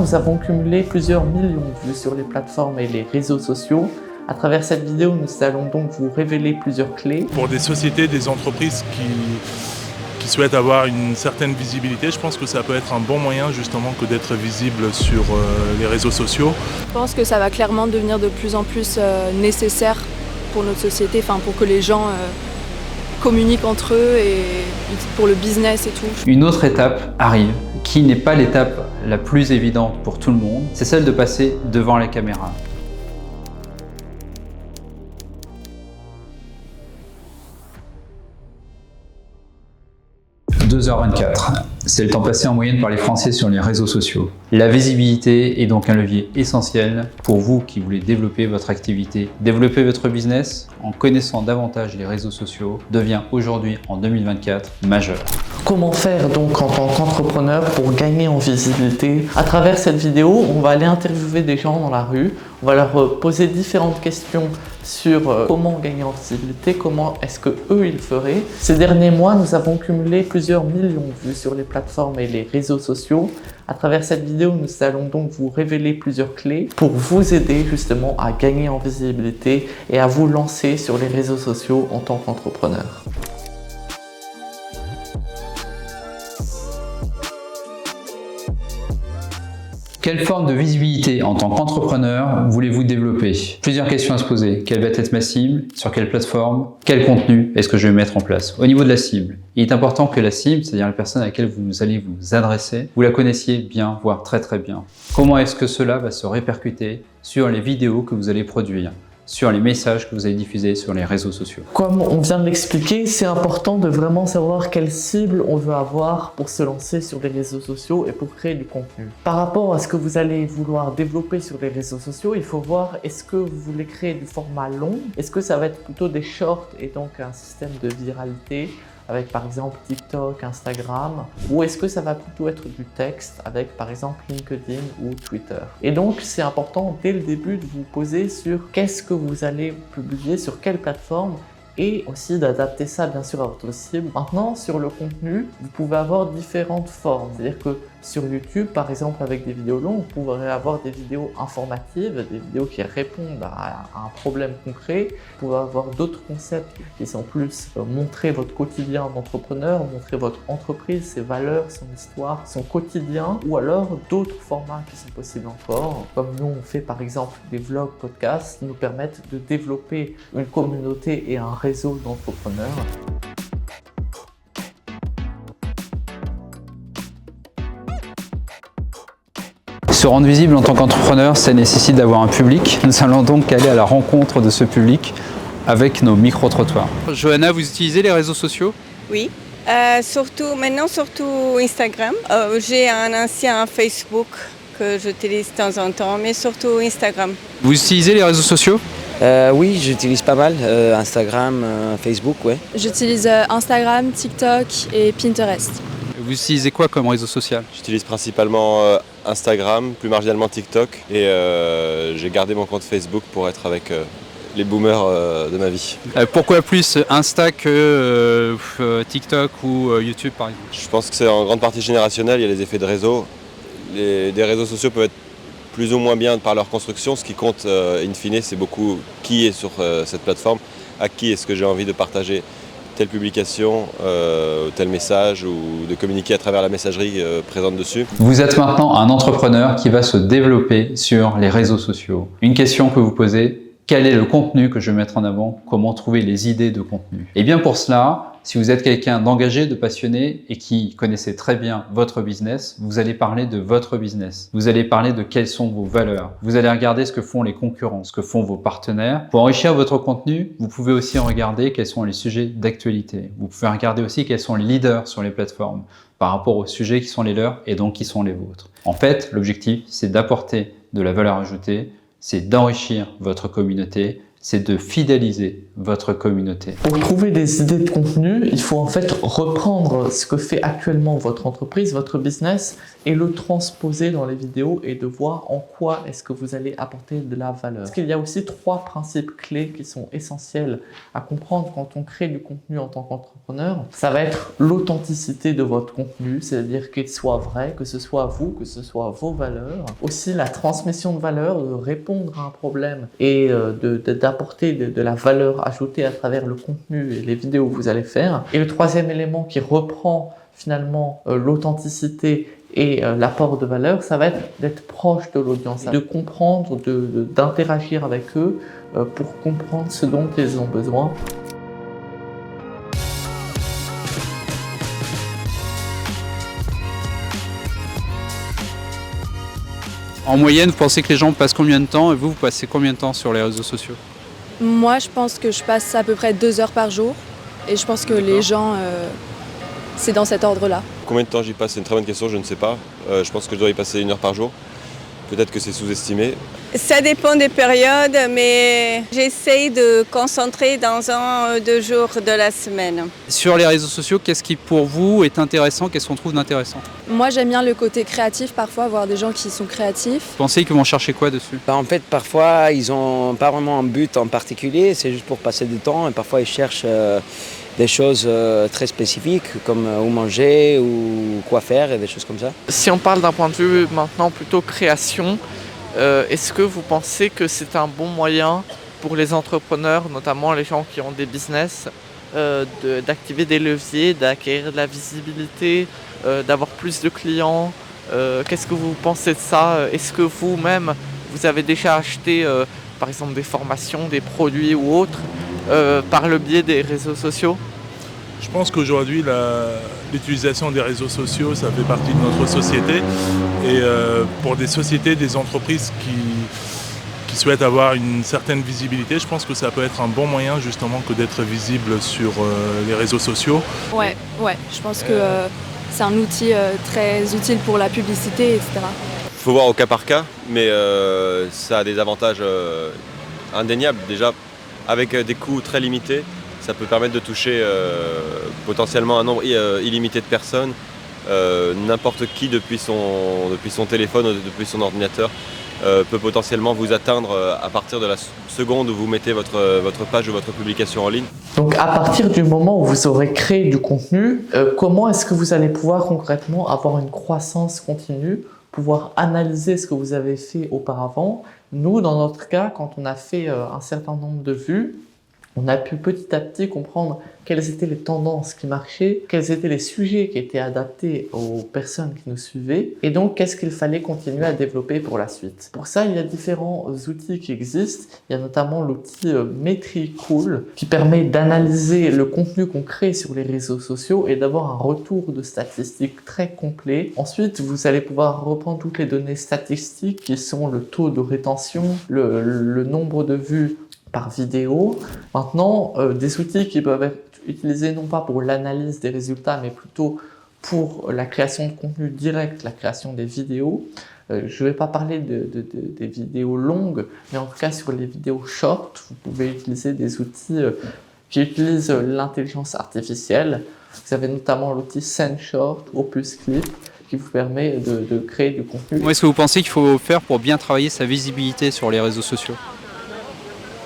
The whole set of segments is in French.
nous avons cumulé plusieurs millions de vues sur les plateformes et les réseaux sociaux. À travers cette vidéo, nous allons donc vous révéler plusieurs clés. Pour des sociétés, des entreprises qui souhaitent avoir une certaine visibilité, je pense que ça peut être un bon moyen justement que d'être visible sur les réseaux sociaux. Je pense que ça va clairement devenir de plus en plus nécessaire pour notre société, pour que les gens communiquent entre eux et pour le business et tout. Une autre étape arrive, qui n'est pas l'étape la plus évidente pour tout le monde, c'est celle de passer devant la caméra. « 2h24 », c'est le temps passé en moyenne par les Français sur les réseaux sociaux. La visibilité est donc un levier essentiel pour vous qui voulez développer votre activité. Développer votre business en connaissant davantage les réseaux sociaux devient aujourd'hui, en 2024, majeur. Comment faire donc en tant qu'entrepreneur pour gagner en visibilité? À travers cette vidéo, on va aller interviewer des gens dans la rue, on va leur poser différentes questions sur comment gagner en visibilité, comment est-ce que eux ils feraient. Ces derniers mois, nous avons cumulé plusieurs millions de vues sur les plateformes et les réseaux sociaux. À travers cette vidéo, nous allons donc vous révéler plusieurs clés pour vous aider justement à gagner en visibilité et à vous lancer sur les réseaux sociaux en tant qu'entrepreneur. Quelle forme de visibilité en tant qu'entrepreneur voulez-vous développer? Plusieurs questions à se poser. Quelle va être ma cible? Sur quelle plateforme? Quel contenu est-ce que je vais mettre en place? Au niveau de la cible, il est important que la cible, c'est-à-dire la personne à laquelle vous allez vous adresser, vous la connaissiez bien, voire très très bien. Comment est-ce que cela va se répercuter sur les vidéos que vous allez produire, sur les messages que vous allez diffuser sur les réseaux sociaux? Comme on vient de l'expliquer, c'est important de vraiment savoir quelle cible on veut avoir pour se lancer sur les réseaux sociaux et pour créer du contenu. Par rapport à ce que vous allez vouloir développer sur les réseaux sociaux, il faut voir est-ce que vous voulez créer du format long, est-ce que ça va être plutôt des shorts et donc un système de viralité avec par exemple TikTok, Instagram, ou est-ce que ça va plutôt être du texte avec par exemple LinkedIn ou Twitter. Et donc c'est important dès le début de vous poser sur qu'est-ce que vous allez publier, sur quelle plateforme, et aussi d'adapter ça bien sûr à votre cible. Maintenant sur le contenu, vous pouvez avoir différentes formes, c'est-à-dire que sur YouTube par exemple avec des vidéos longues, vous pourrez avoir des vidéos informatives, des vidéos qui répondent à un problème concret. Vous pouvez avoir d'autres concepts qui sont plus montrer votre quotidien d'entrepreneur, montrer votre entreprise, ses valeurs, son histoire, son quotidien, ou alors d'autres formats qui sont possibles encore, comme nous on fait par exemple des vlogs podcasts qui nous permettent de développer une communauté et un réseau d'entrepreneurs. Se rendre visible en tant qu'entrepreneur, ça nécessite d'avoir un public. Nous allons donc aller à la rencontre de ce public avec nos micro-trottoirs. Johanna, vous utilisez les réseaux sociaux? Oui, surtout Instagram. J'ai un ancien Facebook que j'utilise de temps en temps, mais surtout Instagram. Vous utilisez les réseaux sociaux? Oui, j'utilise pas mal Instagram, Facebook, ouais. J'utilise Instagram, TikTok et Pinterest. Vous utilisez quoi comme réseau social? J'utilise principalement Instagram, plus marginalement TikTok, et j'ai gardé mon compte Facebook pour être avec les boomers de ma vie. Pourquoi plus Insta que TikTok ou YouTube par exemple? Je pense que c'est en grande partie générationnel, il y a les effets de réseau. Des réseaux sociaux peuvent être plus ou moins bien par leur construction, ce qui compte in fine, c'est beaucoup qui est sur cette plateforme, à qui est-ce que j'ai envie de partager telle publication, tel message, ou de communiquer à travers la messagerie présente dessus. Vous êtes maintenant un entrepreneur qui va se développer sur les réseaux sociaux. Une question que vous posez: quel est le contenu que je vais mettre en avant? Comment trouver les idées de contenu? Et bien pour cela, si vous êtes quelqu'un d'engagé, de passionné et qui connaissez très bien votre business, vous allez parler de votre business. Vous allez parler de quelles sont vos valeurs. Vous allez regarder ce que font les concurrents, ce que font vos partenaires. Pour enrichir votre contenu, vous pouvez aussi regarder quels sont les sujets d'actualité. Vous pouvez regarder aussi quels sont les leaders sur les plateformes par rapport aux sujets qui sont les leurs et donc qui sont les vôtres. En fait, l'objectif, c'est d'apporter de la valeur ajoutée, c'est d'enrichir votre communauté, c'est de fidéliser votre communauté. Pour trouver des idées de contenu, il faut en fait reprendre ce que fait actuellement votre entreprise, votre business, et le transposer dans les vidéos et de voir en quoi est-ce que vous allez apporter de la valeur. Parce qu'il y a aussi 3 principes clés qui sont essentiels à comprendre quand on crée du contenu en tant qu'entrepreneur. Ça va être l'authenticité de votre contenu, c'est-à-dire qu'il soit vrai, que ce soit vous, que ce soit vos valeurs. Aussi la transmission de valeur, de répondre à un problème et d'apporter de la valeur ajoutée à travers le contenu et les vidéos que vous allez faire. Et le 3e élément qui reprend finalement l'authenticité et l'apport de valeur, ça va être d'être proche de l'audience, de comprendre, d'interagir avec eux pour comprendre ce dont ils ont besoin. En moyenne, vous pensez que les gens passent combien de temps et vous passez combien de temps sur les réseaux sociaux? Moi, je pense que je passe à peu près 2 heures par jour. Et je pense que les gens, c'est dans cet ordre-là. Combien de temps j'y passe? C'est une très bonne question, je ne sais pas. Je pense que je dois y passer 1 heure par jour. Peut-être que c'est sous-estimé. Ça dépend des périodes, mais j'essaye de concentrer dans 1 ou 2 jours de la semaine. Sur les réseaux sociaux, qu'est-ce qui pour vous est intéressant? Qu'est-ce qu'on trouve d'intéressant? Moi, j'aime bien le côté créatif, parfois, voir des gens qui sont créatifs. Vous pensez qu'ils vont chercher quoi dessus? En fait, parfois, ils n'ont pas vraiment un but en particulier, c'est juste pour passer du temps. Et parfois, ils cherchent des choses très spécifiques, comme où manger ou quoi faire et des choses comme ça. Si on parle d'un point de vue maintenant plutôt création, est-ce que vous pensez que c'est un bon moyen pour les entrepreneurs, notamment les gens qui ont des business, d'activer des leviers, d'acquérir de la visibilité, d'avoir plus de clients? Qu'est-ce que vous pensez de ça? Est-ce que vous-même, vous avez déjà acheté par exemple des formations, des produits ou autres par le biais des réseaux sociaux? Je pense qu'aujourd'hui, l'utilisation des réseaux sociaux, ça fait partie de notre société. Et pour des sociétés, des entreprises qui souhaitent avoir une certaine visibilité, je pense que ça peut être un bon moyen justement que d'être visible sur les réseaux sociaux. Ouais, je pense que c'est un outil très utile pour la publicité, etc. Il faut voir au cas par cas, mais ça a des avantages indéniables. Déjà, avec des coûts très limités, ça peut permettre de toucher potentiellement un nombre illimité de personnes, n'importe qui depuis son téléphone ou depuis son ordinateur peut potentiellement vous atteindre à partir de la seconde où vous mettez votre page ou votre publication en ligne. Donc à partir du moment où vous aurez créé du contenu, comment est-ce que vous allez pouvoir concrètement avoir une croissance continue, pouvoir analyser ce que vous avez fait auparavant? Nous, dans notre cas, quand on a fait un certain nombre de vues, on a pu petit à petit comprendre quelles étaient les tendances qui marchaient, quels étaient les sujets qui étaient adaptés aux personnes qui nous suivaient, et donc qu'est-ce qu'il fallait continuer à développer pour la suite. Pour ça, il y a différents outils qui existent. Il y a notamment l'outil Metricool qui permet d'analyser le contenu qu'on crée sur les réseaux sociaux et d'avoir un retour de statistiques très complet. Ensuite, vous allez pouvoir reprendre toutes les données statistiques qui sont le taux de rétention, le nombre de vues par vidéo. Maintenant, des outils qui peuvent être utilisés non pas pour l'analyse des résultats, mais plutôt pour la création de contenu direct, la création des vidéos. Je ne vais pas parler des vidéos longues, mais en tout cas sur les vidéos short, vous pouvez utiliser des outils qui utilisent l'intelligence artificielle. Vous avez notamment l'outil SendShort, Opus Clip, qui vous permet de créer du contenu. Comment est-ce que vous pensez qu'il faut faire pour bien travailler sa visibilité sur les réseaux sociaux?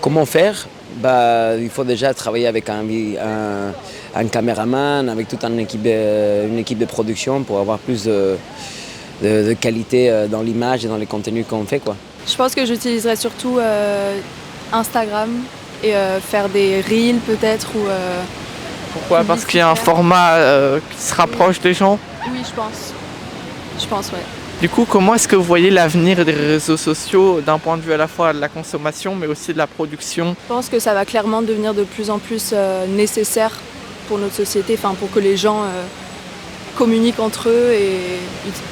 Comment faire? Il faut déjà travailler avec un caméraman, avec toute une équipe de production pour avoir plus de qualité dans l'image et dans les contenus qu'on fait, quoi. Je pense que j'utiliserais surtout Instagram et faire des reels peut-être ou... Pourquoi? Parce qu'il y a un format qui se rapproche des gens? Oui, je pense, ouais. Du coup, comment est-ce que vous voyez l'avenir des réseaux sociaux d'un point de vue à la fois de la consommation mais aussi de la production? Je pense que ça va clairement devenir de plus en plus nécessaire pour notre société, pour que les gens communiquent entre eux et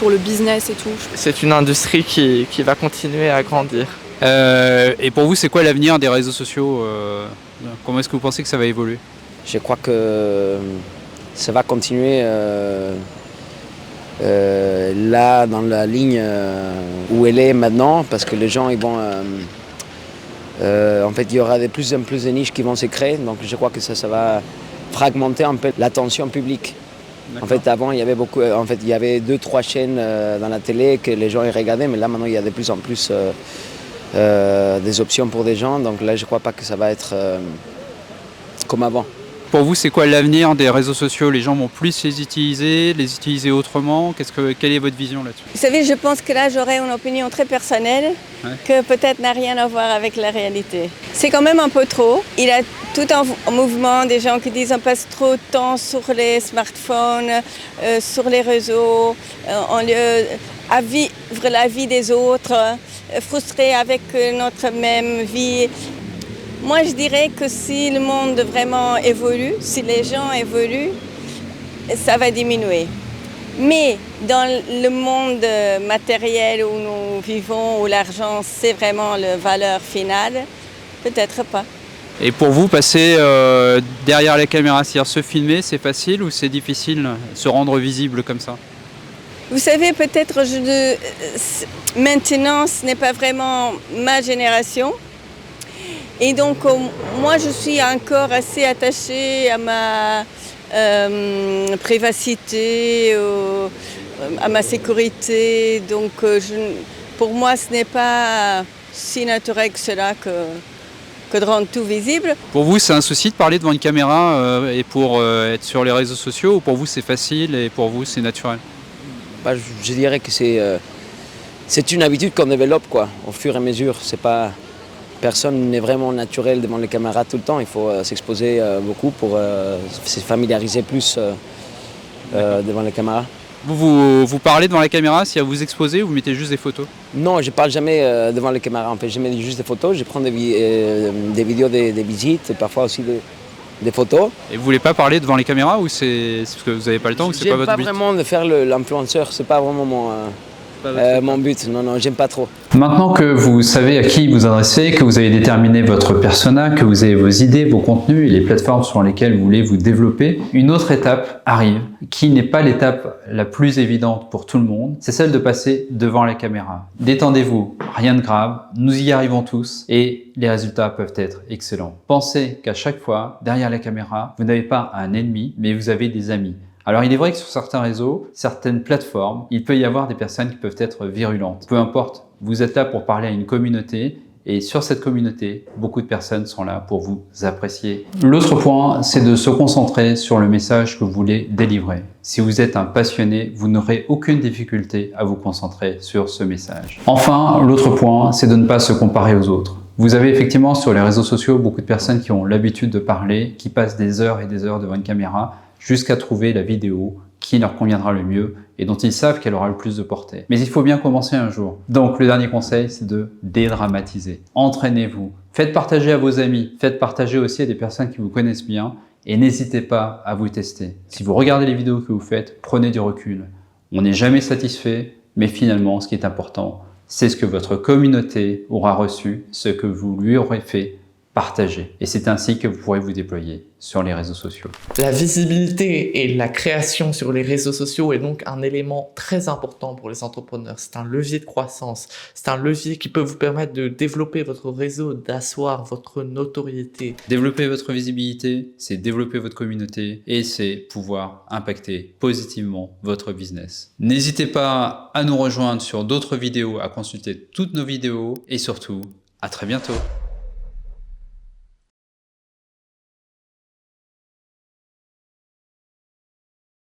pour le business et tout. C'est une industrie qui va continuer à grandir. Et pour vous, c'est quoi l'avenir des réseaux sociaux? Comment est-ce que vous pensez que ça va évoluer? Je crois que ça va continuer là dans la ligne où elle est maintenant, parce que les gens ils vont En fait, il y aura de plus en plus de niches qui vont se créer, donc je crois que ça va fragmenter un peu l'attention publique. En fait, avant, il y avait il y avait 2-3 chaînes dans la télé que les gens y regardaient, mais là, maintenant, il y a de plus en plus des options pour des gens. Donc là, je ne crois pas que ça va être comme avant. Pour vous, c'est quoi l'avenir des réseaux sociaux? Les gens vont plus les utiliser autrement? Quelle est votre vision là-dessus? Vous savez, je pense que là, j'aurais une opinion très personnelle que peut-être n'a rien à voir avec la réalité. C'est quand même un peu trop. Il y a tout un mouvement des gens qui disent qu'on passe trop de temps sur les smartphones, sur les réseaux, on à vivre la vie des autres, frustrés avec notre même vie. Moi, je dirais que si le monde vraiment évolue, si les gens évoluent, ça va diminuer. Mais dans le monde matériel où nous vivons, où l'argent, c'est vraiment la valeur finale, peut-être pas. Et pour vous, passer derrière la caméra, c'est-à-dire se filmer, c'est facile ou c'est difficile se rendre visible comme ça? Vous savez, peut-être maintenant, ce n'est pas vraiment ma génération. Et donc, moi, je suis encore assez attachée à ma privacité, à ma sécurité. Donc, pour moi, ce n'est pas si naturel que cela que de rendre tout visible. Pour vous, c'est un souci de parler devant une caméra et pour être sur les réseaux sociaux, ou pour vous, c'est facile et pour vous, c'est naturel? Je dirais que c'est une habitude qu'on développe quoi, au fur et à mesure. Personne n'est vraiment naturel devant les caméras tout le temps. Il faut s'exposer beaucoup pour se familiariser plus devant les caméras. Vous parlez devant la caméra, si vous exposez ou vous mettez juste des photos? Non, je ne parle jamais devant les caméras. En fait, je mets juste des photos. Je prends des vidéos des visites, parfois aussi des photos. Et vous voulez pas parler devant les caméras ou c'est parce que vous n'avez pas le temps ou c'est pas votre but? J'aime pas vraiment de faire l'influenceur. C'est pas vraiment mon but. Non, j'aime pas trop. Maintenant que vous savez à qui vous adressez, que vous avez déterminé votre persona, que vous avez vos idées, vos contenus et les plateformes sur lesquelles vous voulez vous développer, une autre étape arrive, qui n'est pas l'étape la plus évidente pour tout le monde, c'est celle de passer devant la caméra. Détendez-vous, rien de grave, nous y arrivons tous et les résultats peuvent être excellents. Pensez qu'à chaque fois, derrière la caméra, vous n'avez pas un ennemi, mais vous avez des amis. Alors il est vrai que sur certains réseaux, certaines plateformes, il peut y avoir des personnes qui peuvent être virulentes. Peu importe, vous êtes là pour parler à une communauté et sur cette communauté, beaucoup de personnes sont là pour vous apprécier. L'autre point, c'est de se concentrer sur le message que vous voulez délivrer. Si vous êtes un passionné, vous n'aurez aucune difficulté à vous concentrer sur ce message. Enfin, l'autre point, c'est de ne pas se comparer aux autres. Vous avez effectivement sur les réseaux sociaux beaucoup de personnes qui ont l'habitude de parler, qui passent des heures et des heures devant une caméra, jusqu'à trouver la vidéo qui leur conviendra le mieux et dont ils savent qu'elle aura le plus de portée. Mais il faut bien commencer un jour. Donc le dernier conseil, c'est de dédramatiser. Entraînez-vous. Faites partager à vos amis. Faites partager aussi à des personnes qui vous connaissent bien et n'hésitez pas à vous tester. Si vous regardez les vidéos que vous faites, prenez du recul. On n'est jamais satisfait, mais finalement, ce qui est important, c'est ce que votre communauté aura reçu, ce que vous lui aurez fait partager. Et c'est ainsi que vous pourrez vous déployer sur les réseaux sociaux. La visibilité et la création sur les réseaux sociaux est donc un élément très important pour les entrepreneurs. C'est un levier de croissance. C'est un levier qui peut vous permettre de développer votre réseau, d'asseoir votre notoriété. Développer votre visibilité, c'est développer votre communauté et c'est pouvoir impacter positivement votre business. N'hésitez pas à nous rejoindre sur d'autres vidéos, à consulter toutes nos vidéos et surtout, à très bientôt.